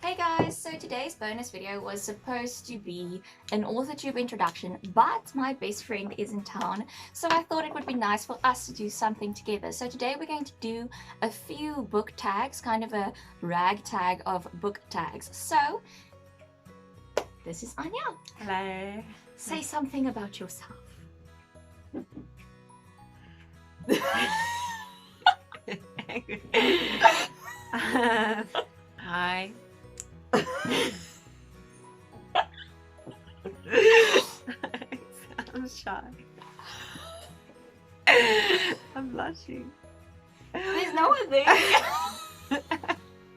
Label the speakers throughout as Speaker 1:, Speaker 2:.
Speaker 1: Hey guys, so today's bonus video was supposed to be an AuthorTube introduction, but my best friend is in town, so I thought it would be nice for us to do something together. So today we're going to do a few book tags, kind of a ragtag of book tags. So, this is Anya.
Speaker 2: Hello.
Speaker 1: Say something about yourself.
Speaker 2: Hi. I'm shy. I'm blushing.
Speaker 1: There's no one there.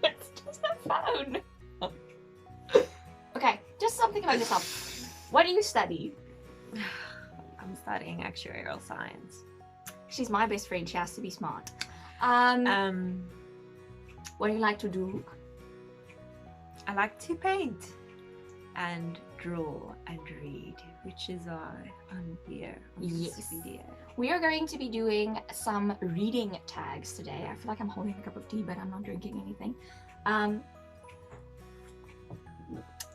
Speaker 1: It's just a phone. Okay, just something about yourself. What do you study?
Speaker 2: I'm studying actuarial science.
Speaker 1: She's my best friend. She has to be smart. What do you like to do?
Speaker 2: I like to paint and draw and read, which is why I'm here on this video.
Speaker 1: We are going to be doing some reading tags today. I feel like I'm holding a cup of tea, but I'm not drinking anything.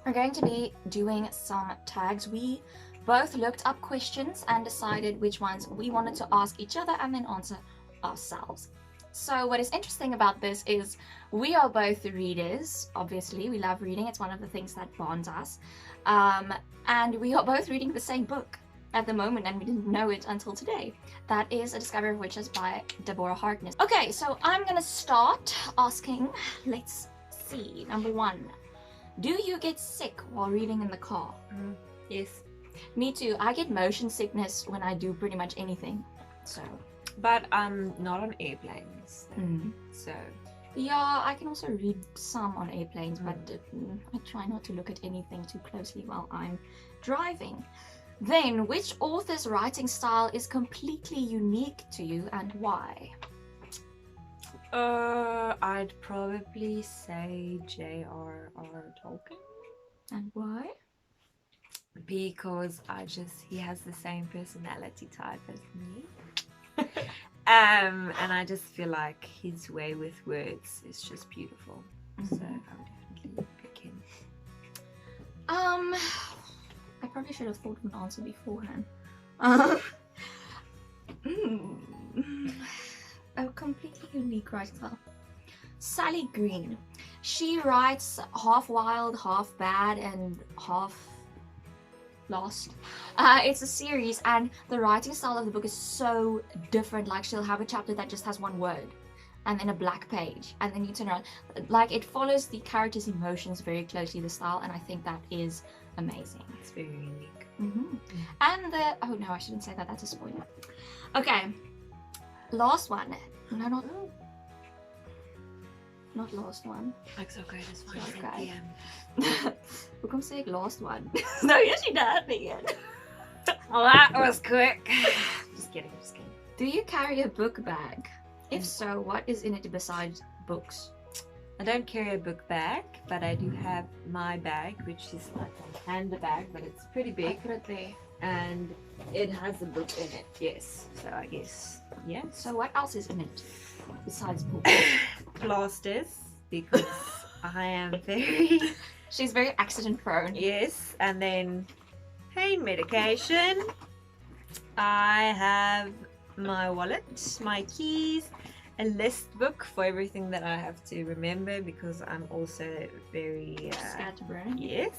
Speaker 1: We're going to be doing some tags. We both looked up questions and decided which ones we wanted to ask each other and then answer ourselves. So what is interesting about this is we are both readers. Obviously, we love reading. It's one of the things that bonds us. And we are both reading the same book at the moment, and we didn't know it until today. That is A Discovery of Witches by Deborah Harkness. Okay, so I'm gonna start asking. Let's see. Number one, do you get sick while reading in the car?
Speaker 2: Yes.
Speaker 1: Me too. I get motion sickness when I do pretty much anything. So.
Speaker 2: But not on airplanes. So.
Speaker 1: Yeah, I can also read some on airplanes, but I try not to look at anything too closely while I'm driving. Then, which author's writing style is completely unique to you and why?
Speaker 2: I'd probably say J.R.R. Tolkien.
Speaker 1: And why?
Speaker 2: Because he has the same personality type as me. And I just feel like his way with words is just beautiful. So I would definitely pick him.
Speaker 1: I probably should have thought of an answer beforehand. A completely unique writing style. Sally Green. She writes half wild, half bad, and half lost. It's a series, and the writing style of the book is so different. Like, she'll have a chapter that just has one word and then a black page, and then you turn around. Like, it follows the character's emotions very closely, the style, and I think that is amazing.
Speaker 2: It's very unique.
Speaker 1: And the oh no, I shouldn't say that, that's a spoiler. Okay, last one. No, not last one.
Speaker 2: Ek's okay, dis fine.
Speaker 1: Okay. Hoekom sê ek last one? No, yes you did again.
Speaker 2: Well, that was quick. Just kidding.
Speaker 1: Do you carry a book bag? If so, what is in it besides books?
Speaker 2: I don't carry a book bag, but I do have my bag, which is like a handbag, but it's pretty big.
Speaker 1: I put it there.
Speaker 2: And it has a book in it, yes. So I guess, yeah.
Speaker 1: So what else is in it besides books?
Speaker 2: Plasters, because I am very...
Speaker 1: She's very accident prone.
Speaker 2: Yes, and then pain medication. I have my wallet, my keys, a list book for everything that I have to remember, because I'm also very...
Speaker 1: scatterbrained.
Speaker 2: Yes.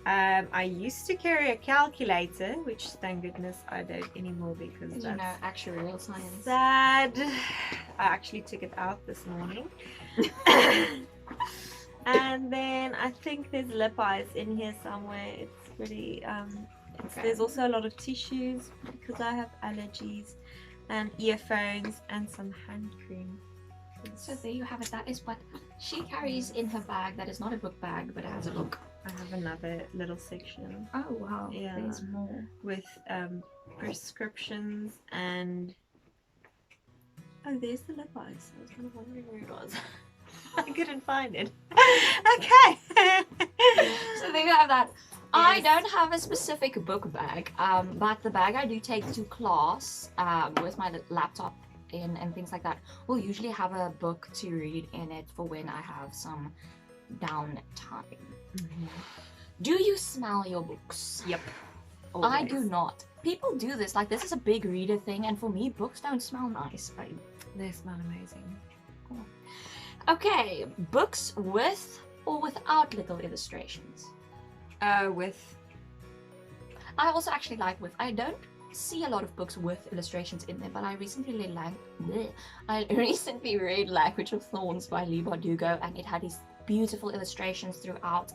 Speaker 2: I used to carry a calculator, which thank goodness I don't anymore, because that's,
Speaker 1: you know, actuarial science.
Speaker 2: Sad. I actually took it out this morning. And then I think there's lip eyes in here somewhere. It's pretty there's also a lot of tissues because I have allergies, and earphones and some hand cream.
Speaker 1: So there you have it. That is what she carries in her bag. That is not a book bag, but it has a book.
Speaker 2: I have another little section.
Speaker 1: Oh wow,
Speaker 2: yeah,
Speaker 1: there's more.
Speaker 2: With prescriptions and... Oh, there's the lip eyes. I was kind of wondering where it was. I couldn't find it. Okay.
Speaker 1: So there you have that.
Speaker 2: Yes.
Speaker 1: I don't have a specific book bag, but the bag I do take to class with my laptop in and things like that will usually have a book to read in it for when I have some downtime.
Speaker 2: Mhm.
Speaker 1: Do you smell your books?
Speaker 2: Yep.
Speaker 1: I do
Speaker 2: Always.
Speaker 1: not. People do this. Like, this is a big reader thing, and for me, books don't smell nice.
Speaker 2: They smell amazing.
Speaker 1: Okay, books with or without little illustrations?
Speaker 2: With.
Speaker 1: I also actually like with. I don't see a lot of books with illustrations in them, but I recently read Language of Thorns by Leigh Bardugo, and it had these beautiful illustrations throughout,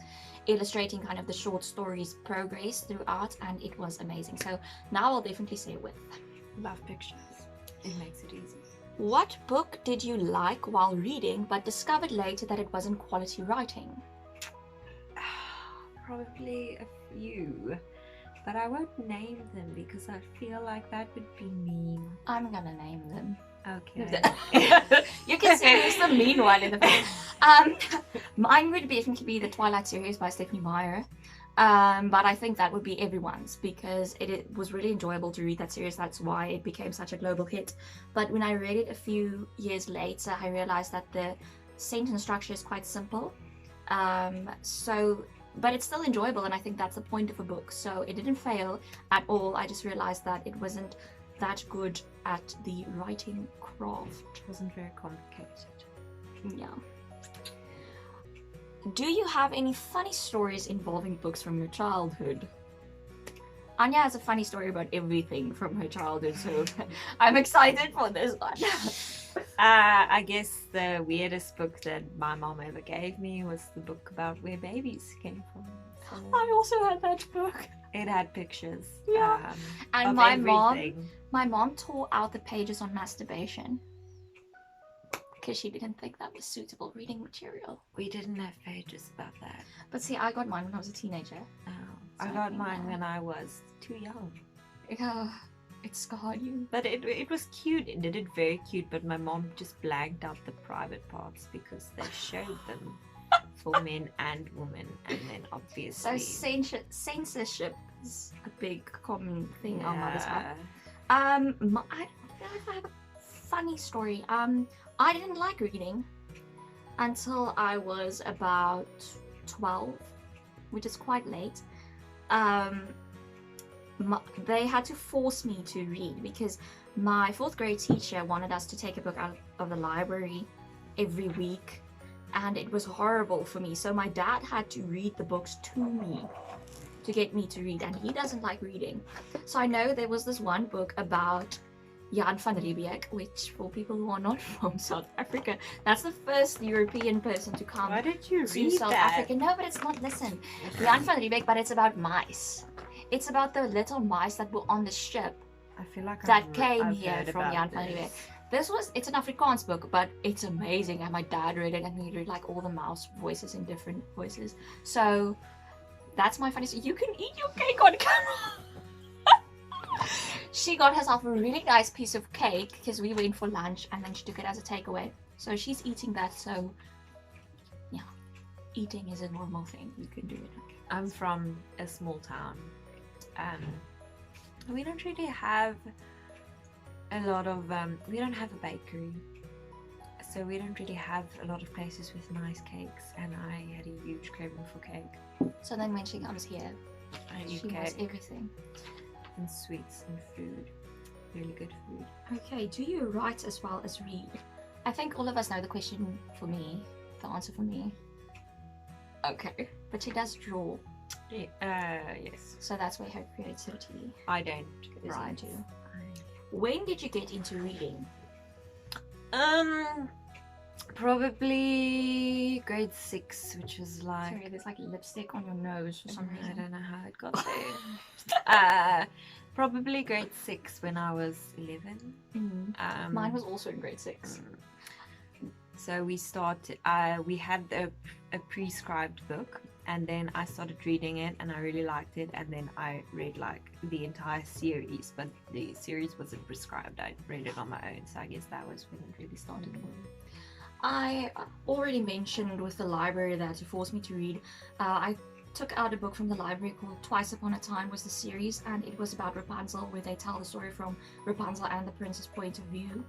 Speaker 1: illustrating kind of the short story's progress throughout, and it was amazing. So now I'll definitely say with.
Speaker 2: Love pictures. It makes it easy.
Speaker 1: What book did you like while reading but discovered later that it wasn't quality writing?
Speaker 2: Probably a few, but I won't name them because I feel like that would be mean.
Speaker 1: I'm gonna name them.
Speaker 2: Okay.
Speaker 1: You can say who's the mean one in the book. Mine would definitely be the Twilight series by Stephanie Meyer. But I think that would be everyone's because it was really enjoyable to read that series. That's why it became such a global hit. But when I read it a few years later, I realized that the sentence structure is quite simple. But it's still enjoyable, and I think that's the point of a book. So it didn't fail at all. I just realized that it wasn't that good at the writing craft.
Speaker 2: It wasn't very complicated.
Speaker 1: Yeah. Do you have any funny stories involving books from your childhood? Anya has a funny story about everything from her childhood, so I'm excited for this one.
Speaker 2: I guess the weirdest book that my mom ever gave me was the book about where babies came from. So
Speaker 1: I also had that book.
Speaker 2: it had pictures.
Speaker 1: Yeah. And
Speaker 2: of
Speaker 1: my
Speaker 2: everything.
Speaker 1: mom tore out the pages on masturbation because she didn't think that was suitable reading material.
Speaker 2: We didn't have pages about that.
Speaker 1: But see, I got mine when I was a teenager.
Speaker 2: Oh,
Speaker 1: So
Speaker 2: I
Speaker 1: I
Speaker 2: got
Speaker 1: think
Speaker 2: mine
Speaker 1: that-
Speaker 2: when I was too young.
Speaker 1: Yeah, it scarred you.
Speaker 2: But it was cute. It did it very cute. But my mom just blanked out the private parts because they showed them for men and women, and then
Speaker 1: So
Speaker 2: obviously
Speaker 1: censorship is a big common thing our mothers have.
Speaker 2: yeah.
Speaker 1: I don't know if I have a funny story. I didn't like reading until I was about 12, which is quite late. They had to force me to read because my 4th grade teacher wanted us to take a book out of the library every week, and it was horrible for me. So my dad had to read the books to me to get me to read, and he doesn't like reading. So I know there was this one book about Jan van Riebeeck, which for people who are not from South Africa, that's the first European person to come
Speaker 2: Why did you
Speaker 1: to
Speaker 2: read
Speaker 1: South
Speaker 2: that?
Speaker 1: Africa. No, but it's not. Listen, Jan van Riebeeck, but it's about mice. It's about the little mice that were on the ship
Speaker 2: I feel like
Speaker 1: that
Speaker 2: I've
Speaker 1: came
Speaker 2: I've
Speaker 1: here
Speaker 2: heard
Speaker 1: from
Speaker 2: about
Speaker 1: Jan van
Speaker 2: this.
Speaker 1: Riebeeck. It's an Afrikaans book, but it's amazing. And my dad read it, and he read like all the mouse voices in different voices. So that's my funny story. You can eat your cake on camera. She got herself a really nice piece of cake because we went for lunch, and then she took it as a takeaway. So she's eating that. So yeah, eating is a normal thing. You can do it.
Speaker 2: I'm from a small town. We don't really have a lot of we don't have a bakery, so we don't really have a lot of places with nice cakes, and I had a huge craving for cake.
Speaker 1: So then when she comes here,
Speaker 2: I eat
Speaker 1: she has
Speaker 2: cake
Speaker 1: everything.
Speaker 2: and sweets and food, really good food.
Speaker 1: Okay, do you write as well as read? I think all of us know the question for me, the answer for me. Okay, but she does draw,
Speaker 2: Yes.
Speaker 1: so that's where her creativity
Speaker 2: I don't
Speaker 1: is
Speaker 2: write.
Speaker 1: into. When did you get into reading?
Speaker 2: Probably grade 6, which was like
Speaker 1: Sorry, there's like lipstick on your nose for some
Speaker 2: I
Speaker 1: reason.
Speaker 2: don't know how it got there. Probably grade 6 when I was 11.
Speaker 1: Mm. Mine was also in grade 6.
Speaker 2: So we started. We had a prescribed book, and then I started reading it, and I really liked it. And then I read like the entire series, but the series wasn't prescribed. I read it on my own, so I guess that was when it really started for me.
Speaker 1: I already mentioned with the library that to force me to read. I took out a book from the library called Twice Upon a Time was the series, and it was about Rapunzel, where they tell the story from Rapunzel and the prince's point of view.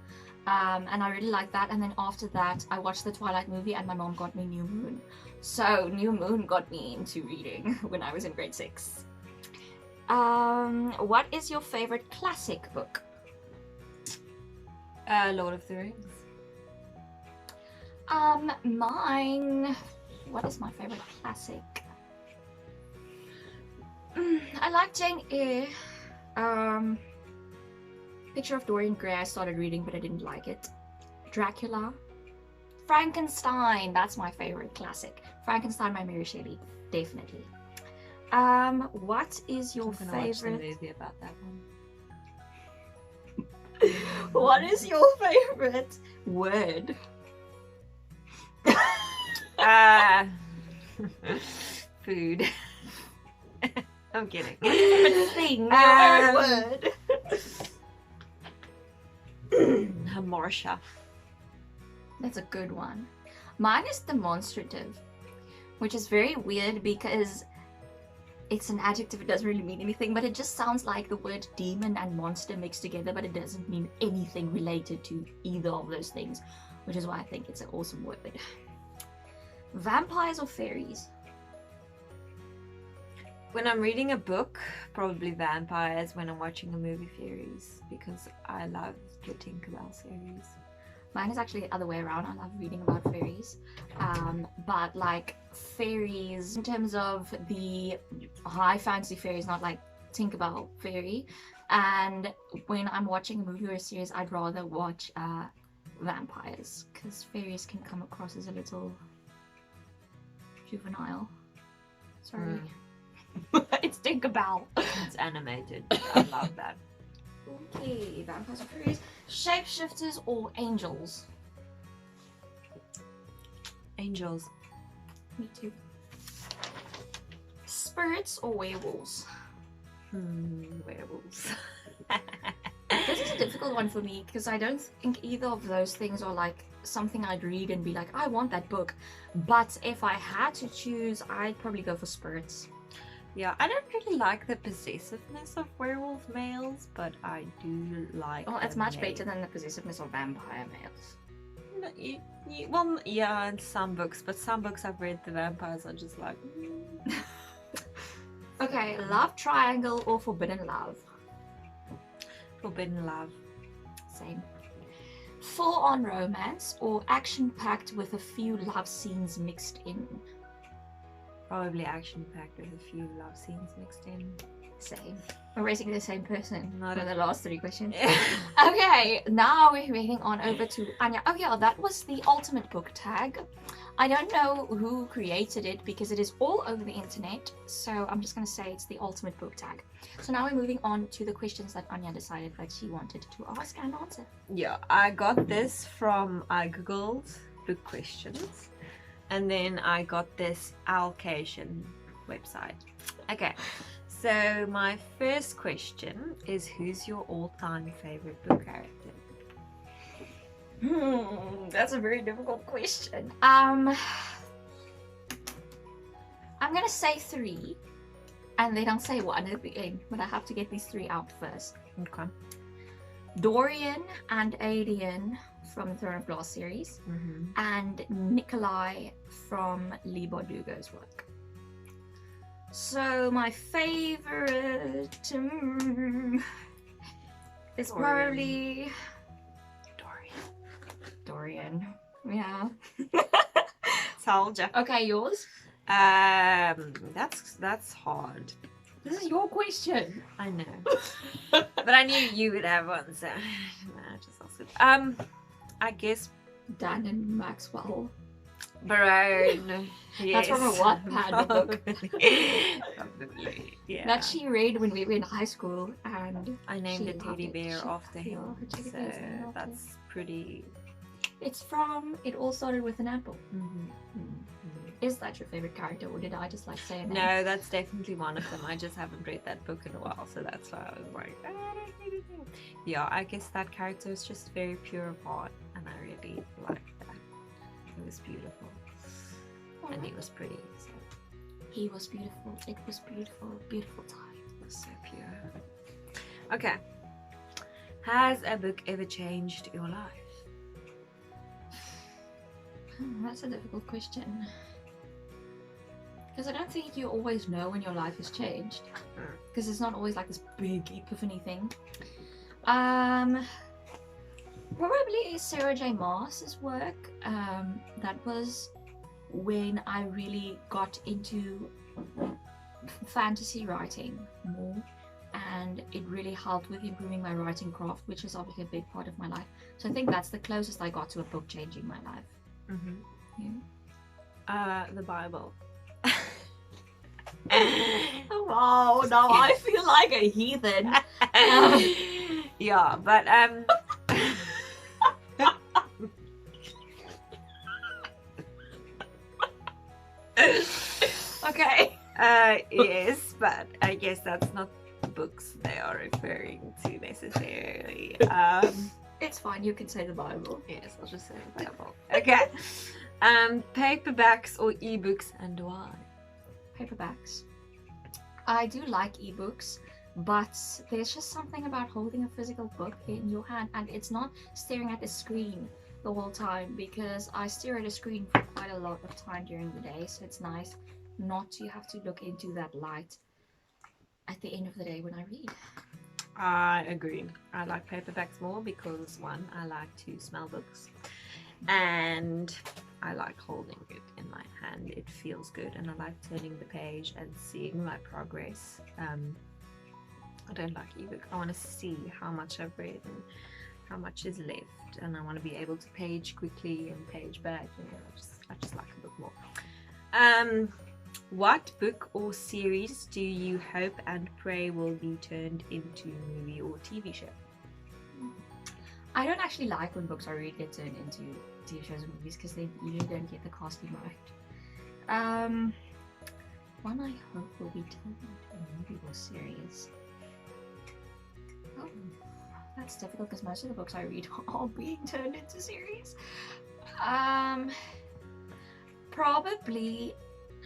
Speaker 1: And I really liked that. And then after that, I watched the Twilight movie, and my mom got me New Moon. So New Moon got me into reading when I was in grade 6. What is your favorite classic book?
Speaker 2: Lord of the Rings.
Speaker 1: Mine. What is my favorite classic? I like Jane Eyre. Picture of Dorian Gray I started reading, but I didn't like it. Dracula. Frankenstein. That's my favorite classic. Frankenstein by Mary Shelley. Definitely. What is your
Speaker 2: I'm gonna watch the
Speaker 1: favorite?
Speaker 2: movie about that one.
Speaker 1: What is your favorite word?
Speaker 2: Food. I'm kidding.
Speaker 1: Favorite thing. Your favorite word.
Speaker 2: Marsha.
Speaker 1: That's a good one. Mine is demonstrative, which is very weird because it's an adjective. It doesn't really mean anything, but it just sounds like the word demon and monster mixed together, but it doesn't mean anything related to either of those things, which is why I think it's an awesome word. Vampires or fairies?
Speaker 2: When I'm reading a book, probably vampires. When I'm watching a movie, fairies, because I love the Tinkerbell series.
Speaker 1: Mine is actually the other way around. I love reading about fairies. But like fairies in terms of the high fantasy fairies, not like Tinkerbell fairy. And when I'm watching a movie or a series, I'd rather watch vampires, because fairies can come across as a little juvenile. Sorry. It's Tinkerbell.
Speaker 2: It's animated. I love that.
Speaker 1: Okay, vampires or fairies. Shapeshifters or angels?
Speaker 2: Angels.
Speaker 1: Me too. Spirits or werewolves?
Speaker 2: Werewolves.
Speaker 1: This is a difficult one for me because I don't think either of those things are like something I'd read and be like, I want that book. But if I had to choose, I'd probably go for spirits.
Speaker 2: Yeah, I don't really like the possessiveness of werewolf males, but I do like.
Speaker 1: Well, it's
Speaker 2: the
Speaker 1: much
Speaker 2: male.
Speaker 1: better than the possessiveness of vampire males.
Speaker 2: No, well, yeah, in some books, but some books I've read, the vampires are just like.
Speaker 1: Okay, love triangle or forbidden love?
Speaker 2: Forbidden love.
Speaker 1: Same. Full-on romance or action-packed with a few love scenes mixed in?
Speaker 2: Probably action-packed with a few love scenes mixed in.
Speaker 1: Same. We're basically the same person
Speaker 2: Not
Speaker 1: for the last 3 questions.
Speaker 2: Yeah.
Speaker 1: Okay, now we're moving on over to Anya. Oh yeah, that was the ultimate book tag. I don't know who created it because it is all over the internet, so I'm just going to say it's the ultimate book tag. So now we're moving on to the questions that Anya decided that she wanted to ask and answer.
Speaker 2: Yeah, I got this from, I googled book questions, and then I got this allocation website. Okay, so my first question is, who's your all-time favorite book character?
Speaker 1: That's a very difficult question. I'm gonna say 3, and then I'll say 1 at the end, but I have to get these 3 out first.
Speaker 2: Okay.
Speaker 1: Dorian and Aelian from the Throne of Glass series, and Nikolai from Lee Bardugo's work. So my favorite is probably Dorian. Yeah.
Speaker 2: Told ya.
Speaker 1: Okay, yours?
Speaker 2: That's hard.
Speaker 1: This is your question.
Speaker 2: I know. But I knew you would have one, so nah, just ask it. I guess
Speaker 1: Dan and Maxwell.
Speaker 2: Brown. Yes.
Speaker 1: That's from a Wattpad book.
Speaker 2: Probably. Yeah.
Speaker 1: That she read when we were in high school, and
Speaker 2: I named
Speaker 1: she
Speaker 2: a teddy
Speaker 1: loved it.
Speaker 2: bear
Speaker 1: She-
Speaker 2: after him,
Speaker 1: yeah, her teddy
Speaker 2: so
Speaker 1: bear's named after him.
Speaker 2: that's pretty.
Speaker 1: It's from It All Started With an Apple.
Speaker 2: Mhm.
Speaker 1: Is that your favorite character, or did I just like say a name?
Speaker 2: No, that's definitely one of them. I just haven't read that book in a while, so that's why I was like, I don't really know. Yeah, I guess that character is just very pure of heart, and I really liked that. It was beautiful, and he was pretty. So
Speaker 1: He was beautiful. It was beautiful. Beautiful time.
Speaker 2: it was so pure. Okay. Has a book ever changed your life?
Speaker 1: That's a difficult question. Because I don't think you always know when your life has changed. Because it's not always like this big epiphany thing. Probably Sarah J. Maas's work. That was when I really got into fantasy writing more, and it really helped with improving my writing craft, which is obviously a big part of my life. So I think that's the closest I got to a book changing my life.
Speaker 2: Yeah. The Bible.
Speaker 1: Oh, wow, now I feel like a heathen.
Speaker 2: Yeah, but
Speaker 1: Okay.
Speaker 2: Yes, but I guess that's not books they are referring to necessarily.
Speaker 1: It's fine, you can say the Bible.
Speaker 2: Yes, I'll just say the Bible. Okay. Paperbacks or ebooks, and why?
Speaker 1: Paperbacks. I do like ebooks, but there's just something about holding a physical book in your hand, and it's not staring at the screen the whole time, because I stare at a screen for quite a lot of time during the day, so it's nice not to have to look into that light at the end of the day when I read.
Speaker 2: I agree. I like paperbacks more because, one, I like to smell books, and I like holding it in my hand. It feels good, and I like turning the page and seeing my progress. I don't like ebook. I want to see how much I've read and how much is left, and I want to be able to page quickly and page back. I just like a book more. What book or series do you hope and pray will be turned into movie or TV show?
Speaker 1: I don't actually like when books I read get turned into TV shows and movies, because they usually don't get the casting right. One I hope will be turned into a movie or series. Oh, that's difficult because most of the books I read are being turned into series. Probably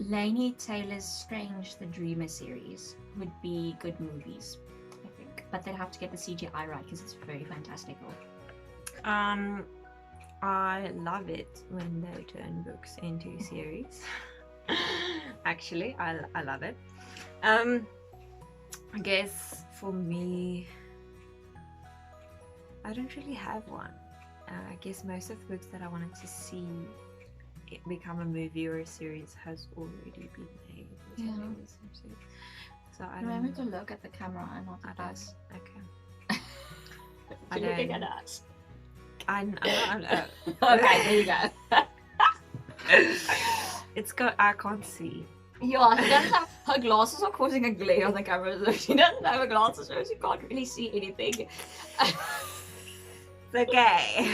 Speaker 1: Laini Taylor's Strange the Dreamer series would be good movies, I think. But they'd have to get the CGI right because it's very fantastical.
Speaker 2: I love it when they turn books into series. Actually, I love it. I guess for me, I don't really have one. I guess most of the books that I wanted to see it become a movie or a series has already been made.
Speaker 1: Yeah.
Speaker 2: So I
Speaker 1: Remember
Speaker 2: don't.
Speaker 1: to look at the camera and not at us.
Speaker 2: Okay.
Speaker 1: You're looking at us.
Speaker 2: I'm
Speaker 1: Okay, there you go.
Speaker 2: It's got. I can't see.
Speaker 1: Yeah, she doesn't have, her glasses are causing a glare on the camera, so she doesn't have her glasses, so she can't really see anything.
Speaker 2: It's okay.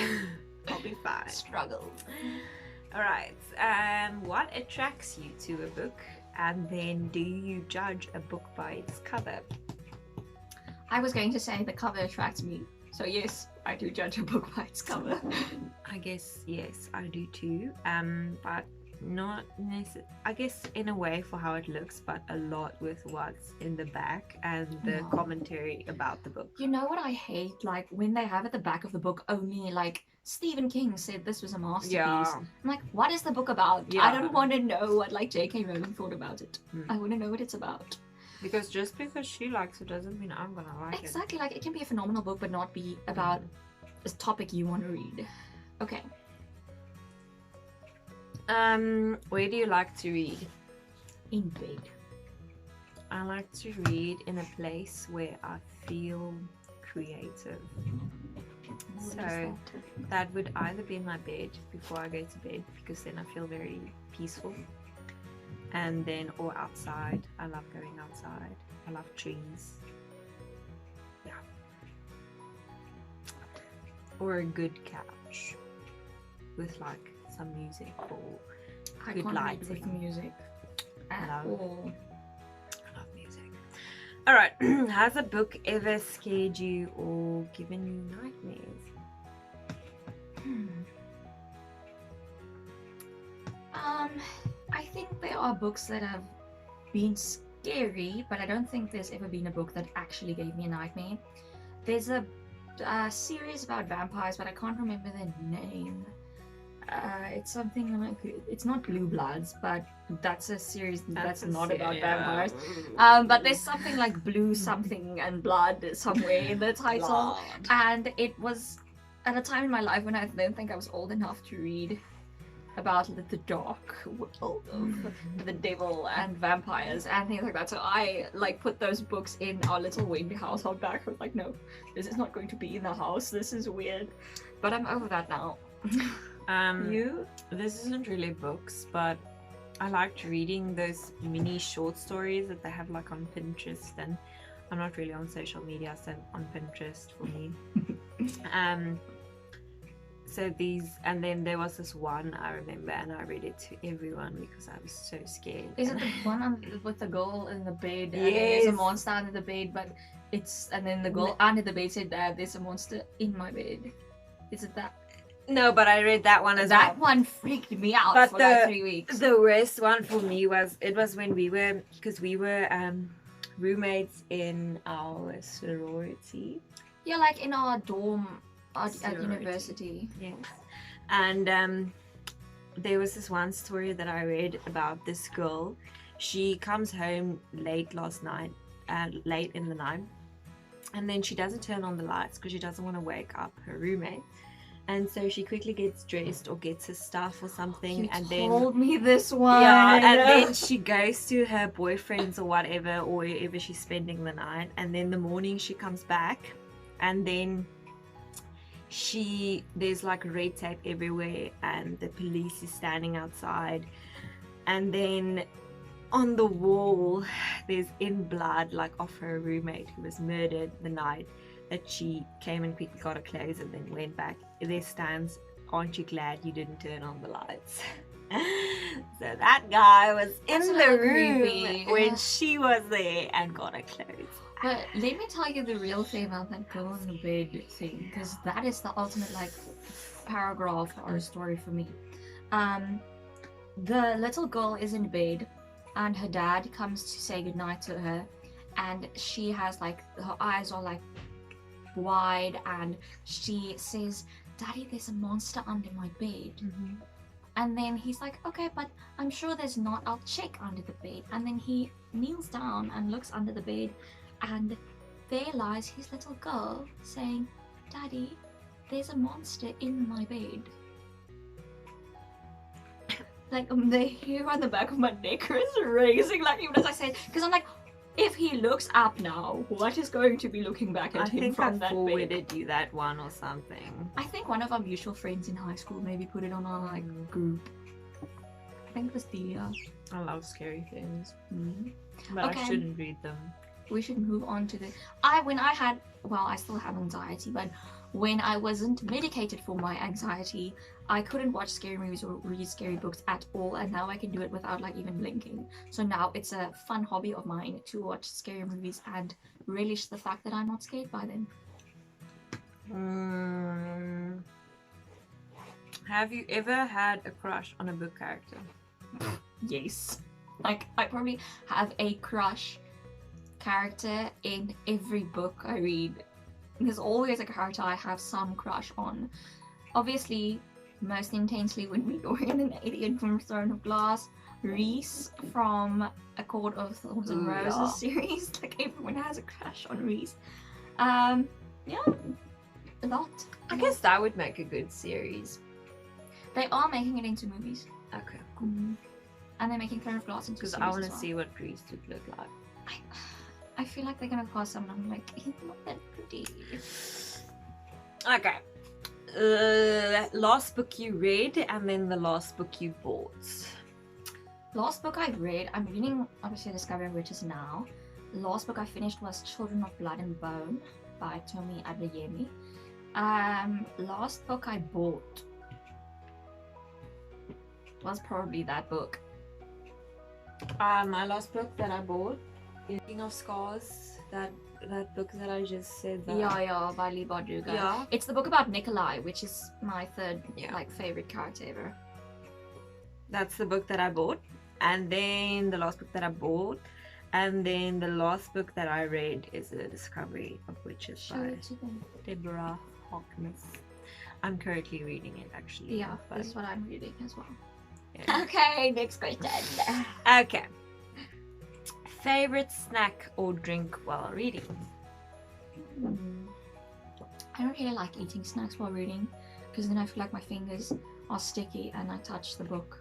Speaker 2: I'll be fine.
Speaker 1: Struggle.
Speaker 2: Alright, what attracts you to a book, and then do you judge a book by its cover?
Speaker 1: I was going to say the cover attracts me, so yes, I do judge a book by its cover.
Speaker 2: I guess, yes, I do too, but not necessarily, I guess in a way for how it looks, but a lot with what's in the back and the commentary about the book.
Speaker 1: You know what I hate? Like when they have at the back of the book only like Stephen King said this was a masterpiece.
Speaker 2: Yeah.
Speaker 1: I'm like, what is the book about?
Speaker 2: Yeah.
Speaker 1: I don't want to know what like J.K. Rowling thought about it. I want to know what it's about.
Speaker 2: Because just because she likes it doesn't mean I'm gonna like
Speaker 1: Exactly, like it can be a phenomenal book but not be about a topic you want to read. Okay.
Speaker 2: Where do you like to read?
Speaker 1: In bed.
Speaker 2: I like to read in a place where I feel creative. So that would either be in my bed before I go to bed, because then I feel very peaceful, and then or outside. I love going outside. I love trees. Yeah. Or a good couch with like some music or
Speaker 1: I
Speaker 2: good
Speaker 1: can't read with
Speaker 2: lighting.
Speaker 1: music at
Speaker 2: Love.
Speaker 1: all.
Speaker 2: I love music. Alright, has a book ever scared you or given you nightmares?
Speaker 1: I think there are books that have been scary, but I don't think there's ever been a book that actually gave me a nightmare. There's a series about vampires, but I can't remember the name. It's something like, it's not Blue Bloods, but that's a series that's
Speaker 2: a
Speaker 1: not about
Speaker 2: series.
Speaker 1: vampires. But there's something like Blue something and Blood somewhere in the title,
Speaker 2: Blood.
Speaker 1: and it was at a time in my life when I didn't think I was old enough to read about the dark world of the devil and vampires and things like that. So I like put those books in our little Wendy house out back. I was like, no, this is not going to be in the house. This is weird. But I'm over that now. You?
Speaker 2: This isn't really books, but I liked reading those mini short stories that they have like on Pinterest, and I'm not really on social media, so on Pinterest for me. So these, and then there was this one I remember, and I read it to everyone because I was so scared.
Speaker 1: Is it the one with the girl in the bed? And
Speaker 2: Yes.
Speaker 1: there's a monster under the bed, but it's, and then the girl under the bed said that there's a monster in my bed. Is it that?
Speaker 2: No, but I read that one as well.
Speaker 1: That one freaked me out
Speaker 2: But
Speaker 1: for like 3 weeks.
Speaker 2: The worst one for me was, it was when we were, because we were roommates in our sorority.
Speaker 1: Yeah, like in our dorm at
Speaker 2: Sorority.
Speaker 1: university.
Speaker 2: Yes. And there was this one story that I read about this girl. She comes home late last night, late in the night, and then she doesn't turn on the lights because she doesn't want to wake up her roommate. And so she quickly gets dressed or gets her stuff or something,
Speaker 1: You
Speaker 2: and
Speaker 1: told me this one.
Speaker 2: yeah, and then she goes to her boyfriend's or whatever, or wherever she's spending the night, and then the morning she comes back, and then there's like red tape everywhere, and the police is standing outside, and then on the wall there's in blood like of her roommate who was murdered the night that she came and quickly got her clothes and then went back. There stands, "Aren't you glad you didn't turn on the lights?" So that guy was
Speaker 1: That's
Speaker 2: in
Speaker 1: a
Speaker 2: the
Speaker 1: little
Speaker 2: room
Speaker 1: creepy.
Speaker 2: when she was there and got her clothes.
Speaker 1: But let me tell you the real thing about that girl in the bed thing, because that is the ultimate like paragraph or a story for me. The little girl is in bed, and her dad comes to say goodnight to her, and she has like, her eyes are like wide, and she says, "Daddy, there's a monster under my bed." And then he's like, "Okay, but I'm sure there's not, I'll check under the bed." And then he kneels down and looks under the bed, and there lies his little girl saying, "Daddy, there's a monster in my bed." Like, the hair on the back of my neck is raising, like, even as I said, because I'm like, if he looks up now, what is going to be looking back at
Speaker 2: I
Speaker 1: him
Speaker 2: think
Speaker 1: from
Speaker 2: I
Speaker 1: that bed?
Speaker 2: forwarded you that one or something.
Speaker 1: I think one of our mutual friends in high school maybe put it on our like group. I think it was Delia.
Speaker 2: I love scary things,
Speaker 1: Mm.
Speaker 2: but
Speaker 1: Okay.
Speaker 2: I shouldn't read them.
Speaker 1: We should move on to the. When I had, well, I still have anxiety, but when I wasn't medicated for my anxiety, I couldn't watch scary movies or read scary books at all, and now I can do it without like even blinking. So now it's a fun hobby of mine to watch scary movies and relish the fact that I'm not scared by them.
Speaker 2: Have you ever had a crush on a book character?
Speaker 1: Yes. Like, I probably have a crush character in every book I read. There's always a character I have some crush on. Obviously, most intensely when we were in an alien from Throne of Glass, Reese from A Court of Thorns and
Speaker 2: Ooh,
Speaker 1: Roses
Speaker 2: yeah.
Speaker 1: series. Like, everyone has a crush on Reese. Yeah, a lot.
Speaker 2: I guess that would make a good series.
Speaker 1: They are making it into movies.
Speaker 2: Okay.
Speaker 1: And they're making Throne of Glass into
Speaker 2: Because
Speaker 1: series
Speaker 2: I want
Speaker 1: as
Speaker 2: to
Speaker 1: well.
Speaker 2: see what Grease would look like.
Speaker 1: I feel like they're gonna cast someone I'm like, he's not that pretty.
Speaker 2: Okay. Last book you read, and then the last book you bought.
Speaker 1: Last book I read, I'm reading obviously Discovery of Riches now. Last book I finished was Children of Blood and Bone by Tomi Adeyemi. Last book I bought was probably that book.
Speaker 2: My last book that I bought is King of Scars. That book that I just said. That.
Speaker 1: Yeah, by Lee Bardugo.
Speaker 2: Yeah.
Speaker 1: It's the book about Nikolai, which is my third
Speaker 2: Yeah.
Speaker 1: like favorite character ever.
Speaker 2: That's the book that I bought, and then the last book that I bought, and then the last book that I read is The Discovery of Witches
Speaker 1: Show
Speaker 2: by
Speaker 1: it to them.
Speaker 2: Deborah Harkness. I'm currently reading it actually.
Speaker 1: Yeah,
Speaker 2: but-
Speaker 1: this is what I'm reading as well.
Speaker 2: yeah.
Speaker 1: Okay, next question.
Speaker 2: Okay. Favorite snack or drink while reading?
Speaker 1: I don't really like eating snacks while reading because then I feel like my fingers are sticky and I touch the book.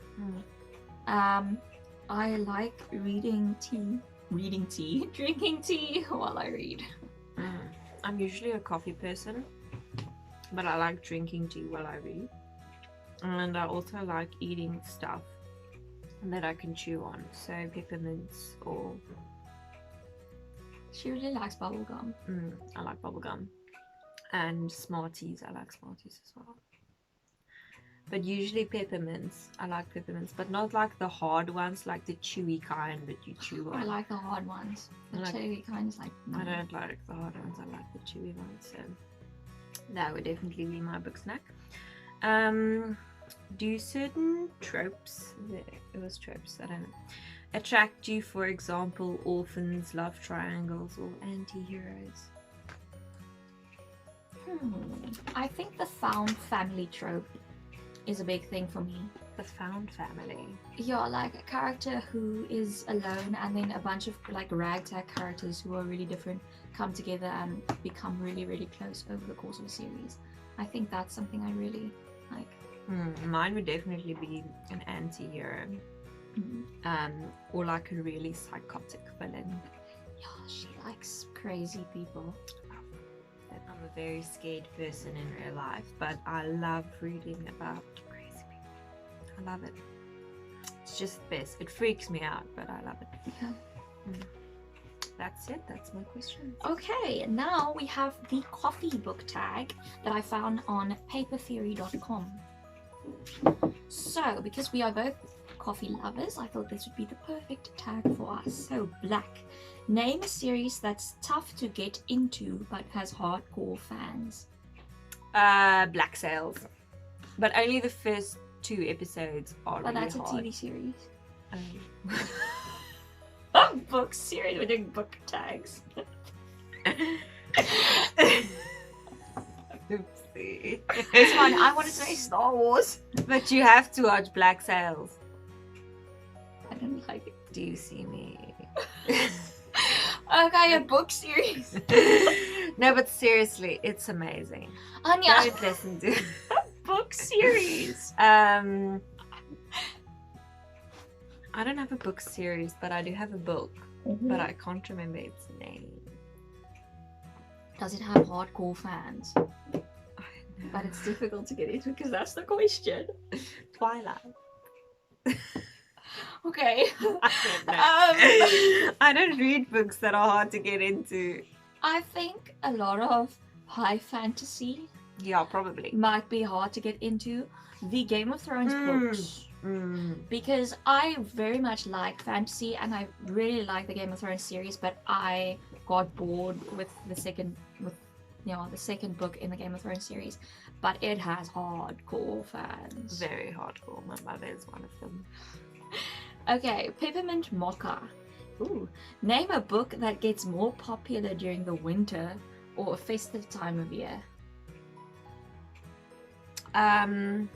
Speaker 1: I like drinking tea while I read.
Speaker 2: I'm usually a coffee person, but I like drinking tea while I read. And I also like eating stuff that I can chew on, so peppermints or...
Speaker 1: She really likes bubblegum.
Speaker 2: I like bubblegum. And Smarties, I like Smarties as well. But usually peppermints, I like peppermints, but not like the hard ones, like the chewy kind that you chew on.
Speaker 1: I like the hard ones. The chewy kind is like...
Speaker 2: I don't like the hard ones, I like the chewy ones, so that would definitely be my book snack. Do certain tropes, it was tropes, I don't know, attract you? For example, orphans, love triangles, or anti-heroes?
Speaker 1: I think the found family trope is a big thing for me.
Speaker 2: The found family.
Speaker 1: Yeah, like a character who is alone and then a bunch of like ragtag characters who are really different come together and become really, really close over the course of a series. I think that's something I really like.
Speaker 2: Mine would definitely be an anti-hero. Or like a really psychotic villain.
Speaker 1: Yeah, she likes crazy people.
Speaker 2: I'm a very scared person in real life, but I love reading about crazy people. I love it. It's just the best. It freaks me out, but I love it.
Speaker 1: Yeah.
Speaker 2: That's it. That's my question.
Speaker 1: Okay, now we have the coffee book tag that I found on papertheory.com. So, because we are both coffee lovers, I thought this would be the perfect tag for us. So, Black. Name a series that's tough to get into but has hardcore fans.
Speaker 2: Black Sails. But only the first 2 episodes are
Speaker 1: But
Speaker 2: really
Speaker 1: that's
Speaker 2: hard.
Speaker 1: a TV series.
Speaker 2: Oh.
Speaker 1: A book series. We're doing book tags.
Speaker 2: Oopsie.
Speaker 1: It's fine. I want to say Star Wars.
Speaker 2: But you have to watch Black Sails.
Speaker 1: I don't like it.
Speaker 2: Do you see me?
Speaker 1: Okay, a book series.
Speaker 2: No, but seriously, it's amazing.
Speaker 1: Anya,
Speaker 2: Don't listen to
Speaker 1: book series.
Speaker 2: I don't have a book series, but I do have a book. But I can't remember its name.
Speaker 1: Does it have hardcore fans?
Speaker 2: I know.
Speaker 1: But it's difficult to get into because that's the question.
Speaker 2: Twilight.
Speaker 1: Okay.
Speaker 2: I don't know. I don't read books that are hard to get into.
Speaker 1: I think a lot of high fantasy
Speaker 2: Yeah, probably.
Speaker 1: might be hard to get into. The Game of Thrones books. Because I very much like fantasy and I really like the Game of Thrones series, but I got bored with the second book in the Game of Thrones series. But it has hardcore fans.
Speaker 2: Very hardcore. My mother is one of them.
Speaker 1: Okay, Peppermint Mocha. Ooh. Name a book that gets more popular during the winter or a festive time of year.
Speaker 2: I'd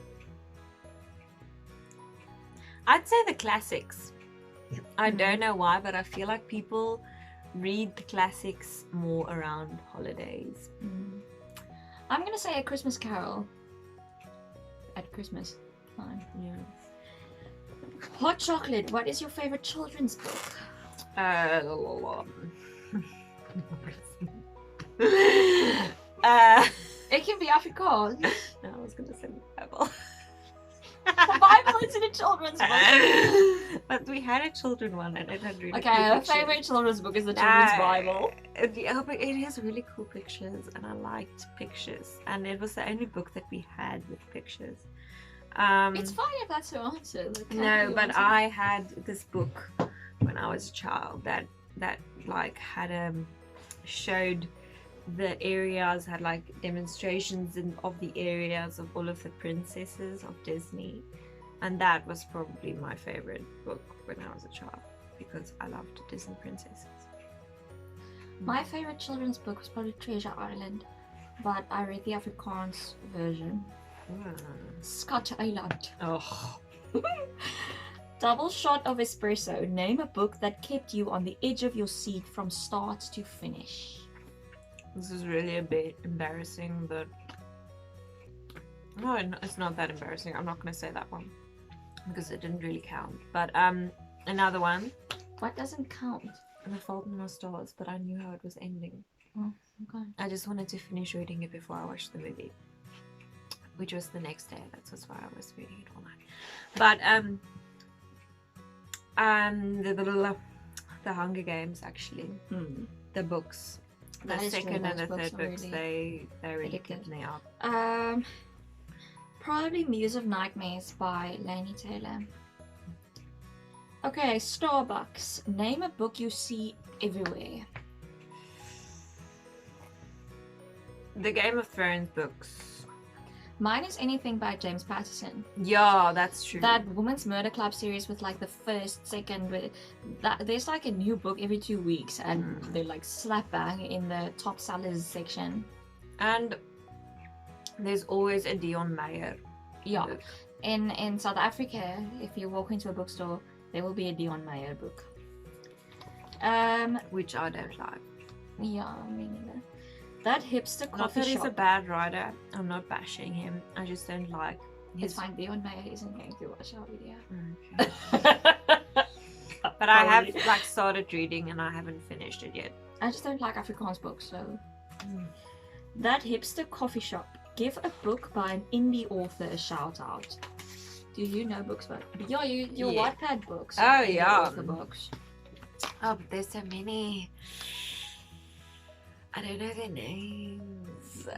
Speaker 2: say the classics. I don't know why, but I feel like people read the classics more around holidays.
Speaker 1: I'm gonna say A Christmas Carol. At Christmas time.
Speaker 2: Yeah.
Speaker 1: Hot chocolate. What is your favorite children's book? It can be Afrikaans.
Speaker 2: No, I was gonna say the Bible.
Speaker 1: The Bible isn't a children's book.
Speaker 2: But we had a children one and it had really
Speaker 1: Okay,
Speaker 2: cool
Speaker 1: her
Speaker 2: pictures.
Speaker 1: favorite children's book is the Children's Bible.
Speaker 2: Yeah, but it has really cool pictures and I liked pictures. And it was the only book that we had with pictures.
Speaker 1: It's fine if that's your answer. Like,
Speaker 2: No, but I had this book when I was a child that like had showed the areas, had like demonstrations of the areas of all of the princesses of Disney, and that was probably my favorite book when I was a child because I loved Disney princesses.
Speaker 1: My favorite children's book was probably Treasure Island. but I read the Afrikaans version. Scott Eiland.
Speaker 2: Oh.
Speaker 1: Double shot of espresso. Name a book that kept you on the edge of your seat from start to finish.
Speaker 2: This is really a bit embarrassing, but no, it's not that embarrassing. I'm not going to say that one because it didn't really count. But another one.
Speaker 1: What doesn't count?
Speaker 2: The Fault in Our Stars, but I knew how it was ending.
Speaker 1: Oh, okay.
Speaker 2: I just wanted to finish reading it before I watched the movie, which was the next day. That's why I was reading it all night. But the Hunger Games, actually, the books, the second and the third books, they really kept me up.
Speaker 1: Probably Muse of Nightmares by Laini Taylor. Okay, Starbucks. Name a book you see everywhere.
Speaker 2: The Game of Thrones books.
Speaker 1: Mine is anything by James Patterson.
Speaker 2: Yeah, that's true.
Speaker 1: That Women's Murder Club series with like the first, second, there's like a new book every 2 weeks, and they're like slap bang in the top sellers section.
Speaker 2: And there's always a Dion Meyer.
Speaker 1: Yeah.
Speaker 2: book.
Speaker 1: In South Africa, if you walk into a bookstore, there will be a Dion Meyer book.
Speaker 2: Which I don't like.
Speaker 1: Yeah, me neither. That hipster
Speaker 2: Not
Speaker 1: coffee
Speaker 2: that he's
Speaker 1: shop.
Speaker 2: a bad writer. I'm not bashing him. I just don't like his...
Speaker 1: It's fine. Dion Meyer isn't going to watch our video.
Speaker 2: Okay. But I have like started reading and I haven't finished it yet.
Speaker 1: I just don't like Afrikaans books, so. That hipster coffee shop. Give a book by an indie author a shout out. Do you know books by? Yeah, your
Speaker 2: Yeah.
Speaker 1: Wattpad books.
Speaker 2: Oh,
Speaker 1: indie
Speaker 2: yeah.
Speaker 1: author books.
Speaker 2: Oh, but there's so many. I don't know their names.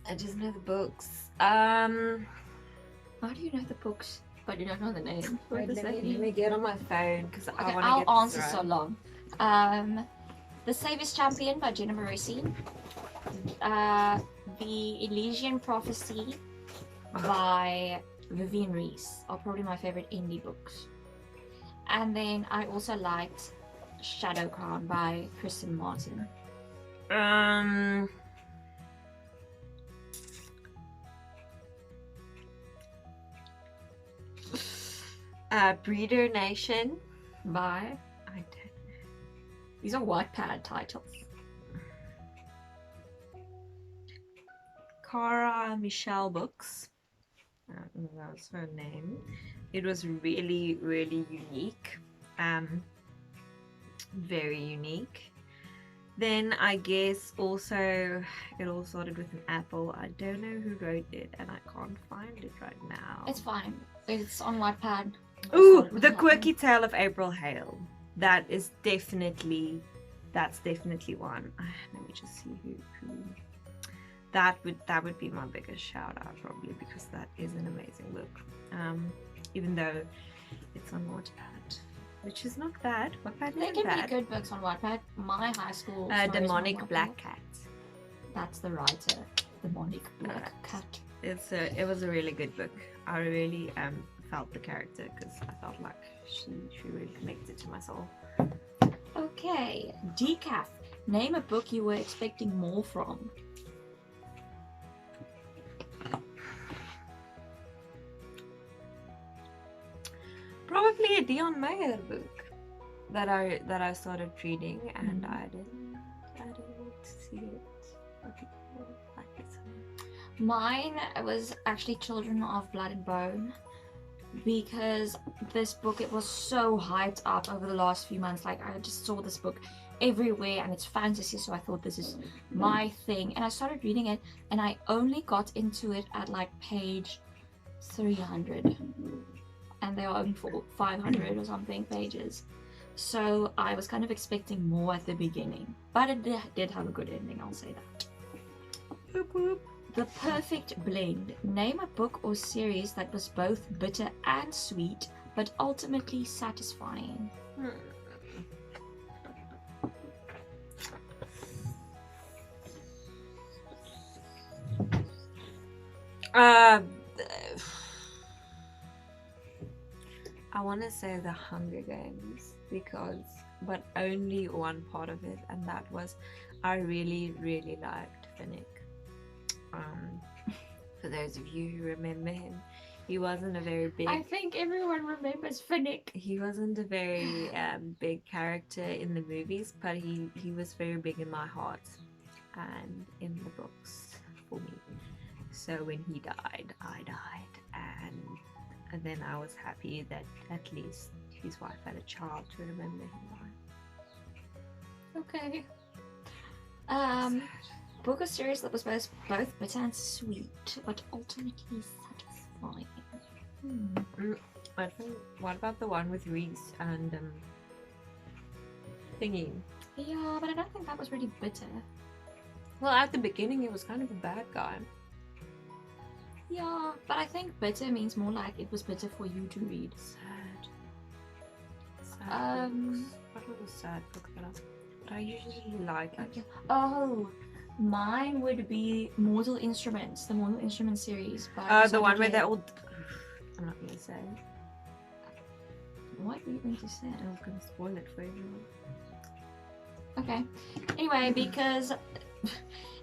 Speaker 2: I just know the books.
Speaker 1: How do you know the books, but you don't know the name? What does that mean?
Speaker 2: let me get on my phone because I
Speaker 1: Okay,
Speaker 2: want to
Speaker 1: I'll
Speaker 2: get
Speaker 1: answer
Speaker 2: this
Speaker 1: so
Speaker 2: right.
Speaker 1: long. The Savior's Champion by Jenna Marucci. The Elysian Prophecy by Vivian Reese are probably my favorite indie books. And then I also liked Shadow Crown by Kristen Martin.
Speaker 2: Breeder Nation.
Speaker 1: By?
Speaker 2: I don't know.
Speaker 1: These are Wattpad titles.
Speaker 2: Cara Michelle Books. That was her name. It was really, really unique. Very unique. Then I guess also it all started with an apple. I don't know who wrote it and I can't find it right now.
Speaker 1: It's fine. It's on Wattpad.
Speaker 2: Ooh,
Speaker 1: Started with
Speaker 2: The
Speaker 1: an
Speaker 2: Quirky Tale of April Hale. That's definitely one. Let me just see who that would be my biggest shout out probably, because that is an amazing book. Even though it's on Wattpad, which is not bad. Wattpad
Speaker 1: There
Speaker 2: isn't
Speaker 1: can be
Speaker 2: bad.
Speaker 1: good books on Wattpad. My high school. stories on
Speaker 2: Demonic
Speaker 1: Wattpad.
Speaker 2: Black Cat.
Speaker 1: That's the writer. Demonic Black
Speaker 2: Alright.
Speaker 1: Cat.
Speaker 2: It was a really good book. I really felt the character because I felt like she really connected to my soul.
Speaker 1: Okay, Decaf. Name a book you were expecting more from.
Speaker 2: Probably a Dion Meyer book that I started reading and I didn't see it. Okay, like it so much.
Speaker 1: Mine was actually Children of Blood and Bone, because this book, it was so hyped up over the last few months. Like, I just saw this book everywhere and it's fantasy, so I thought this is my thing, and I started reading it and I only got into it at like page 300, and they are only for 500 or something pages, so I was kind of expecting more at the beginning, but it did have a good ending, I'll say that.
Speaker 2: Whoop, whoop.
Speaker 1: The Perfect Blend. Name a book or series that was both bitter and sweet, but ultimately satisfying.
Speaker 2: I want to say The Hunger Games but only one part of it, and that was I really, really liked Finnick. For those of you who remember him, he wasn't a very big.
Speaker 1: I think everyone remembers Finnick.
Speaker 2: He wasn't a very big character in the movies, but he was very big in my heart and in the books for me. So when he died, I died, and then I was happy that at least his wife had a child to remember him by.
Speaker 1: Okay. Book or series that was both bitter and sweet, but ultimately satisfying.
Speaker 2: I think. What about the one with Reese and Thingy?
Speaker 1: Yeah, but I don't think that was really bitter.
Speaker 2: Well, at the beginning, he was kind of a bad guy.
Speaker 1: Yeah, but I think bitter means more like it was bitter for you to read.
Speaker 2: Sad books. What was a sad book that I usually like?
Speaker 1: Okay. Oh, mine would be Mortal Instruments, the Mortal Instruments series.
Speaker 2: The one where they're all. I'm not gonna say.
Speaker 1: What were you going to say?
Speaker 2: I was gonna spoil it for everyone.
Speaker 1: Okay. Anyway, because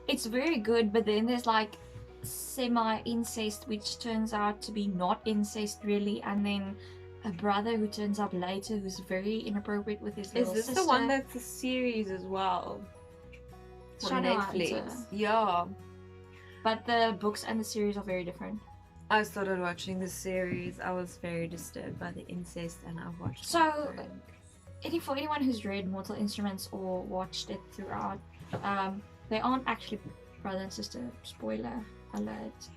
Speaker 1: it's very good, but then there's like semi-incest, which turns out to be not incest really, and then a brother who turns up later who's very inappropriate with his little sister.
Speaker 2: Is this the one that's a series as well? On Netflix. Yeah.
Speaker 1: But the books and the series are very different.
Speaker 2: I started watching the series. I was very disturbed by the incest, and I watched.
Speaker 1: So, for anyone who's read Mortal Instruments or watched it throughout, they aren't actually brother and sister. Spoiler alert.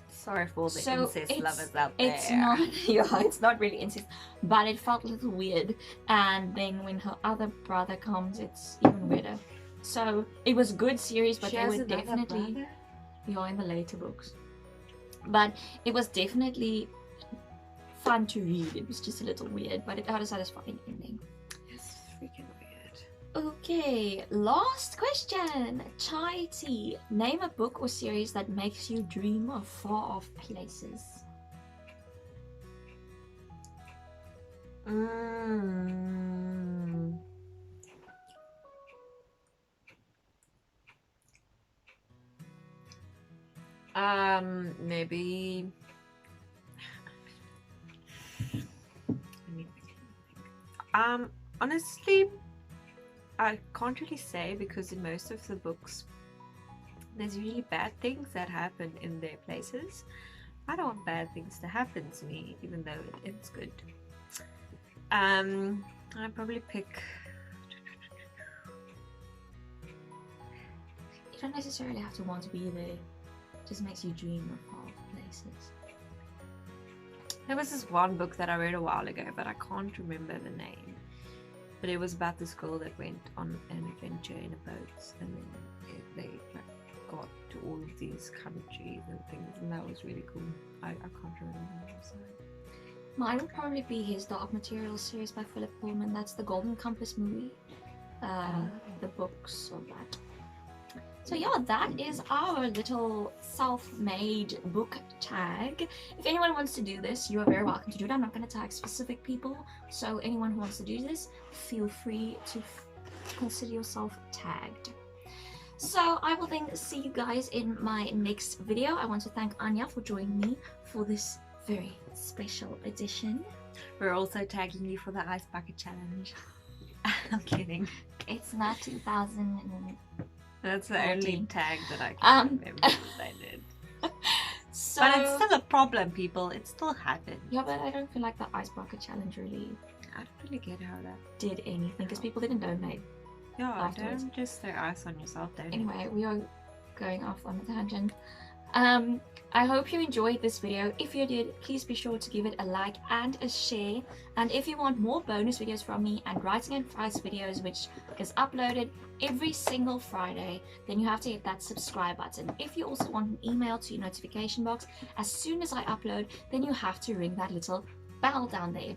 Speaker 2: Sorry for all the incest lovers out there.
Speaker 1: It's not. Yeah, it's not really incest, but it felt a little weird. And then when her other brother comes, it's even weirder. So it was a good series, but they were definitely in the later books. But it was definitely fun to read. It was just a little weird, but it had a satisfying ending.
Speaker 2: It's freaking weird.
Speaker 1: Okay, last question. Chai tea. Name a book or series that makes you dream of far-off places.
Speaker 2: Maybe. Honestly, I can't really say because in most of the books, there's usually bad things that happen in their places. I don't want bad things to happen to me, even though it's good. I'd probably pick.
Speaker 1: You don't necessarily have to want to be there. It just makes you dream of far-off places.
Speaker 2: There was this one book that I read a while ago, but I can't remember the name. But it was about this girl that went on an adventure in a boat, and then they got to all of these countries and things, and that was really cool. I can't remember. I'm sorry.
Speaker 1: Mine would probably be his Dark Materials series by Philip Pullman. That's the Golden Compass movie. The books of that. So yeah, that is our little self-made book tag. If anyone wants to do this, you are very welcome to do it. I'm not going to tag specific people, so anyone who wants to do this, feel free to consider yourself tagged. So I will then see you guys in my next video. I want to thank Anya for joining me for this very special edition.
Speaker 2: We're also tagging you for the Ice Bucket Challenge. I'm kidding.
Speaker 1: It's not 2000.
Speaker 2: That's the only tag that I can remember that I did.
Speaker 1: So,
Speaker 2: but it's still a problem, people. It still happened.
Speaker 1: Yeah, but I don't feel like the Ice Bucket Challenge really...
Speaker 2: I don't really get how that
Speaker 1: did anything, because people didn't donate.
Speaker 2: Yeah,
Speaker 1: afterwards.
Speaker 2: don't just throw ice on yourself, don't.
Speaker 1: Anyway, we are going off on a tangent. I hope you enjoyed this video. If you did, please be sure to give it a like and a share. And if you want more bonus videos from me and writing advice videos, which is uploaded every single Friday, then you have to hit that subscribe button. If you also want an email to your notification box as soon as I upload, then you have to ring that little bell down there.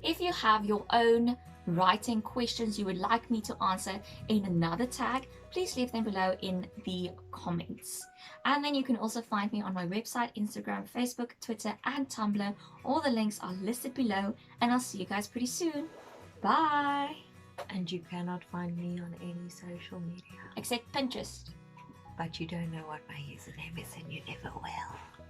Speaker 1: If you have your own writing questions you would like me to answer in another tag, please leave them below in the comments. And then you can also find me on my website, Instagram, Facebook, Twitter and Tumblr. All the links are listed below, and I'll see you guys pretty soon. Bye!
Speaker 2: And you cannot find me on any social media
Speaker 1: except Pinterest.
Speaker 2: but you don't know what my username is and you never will.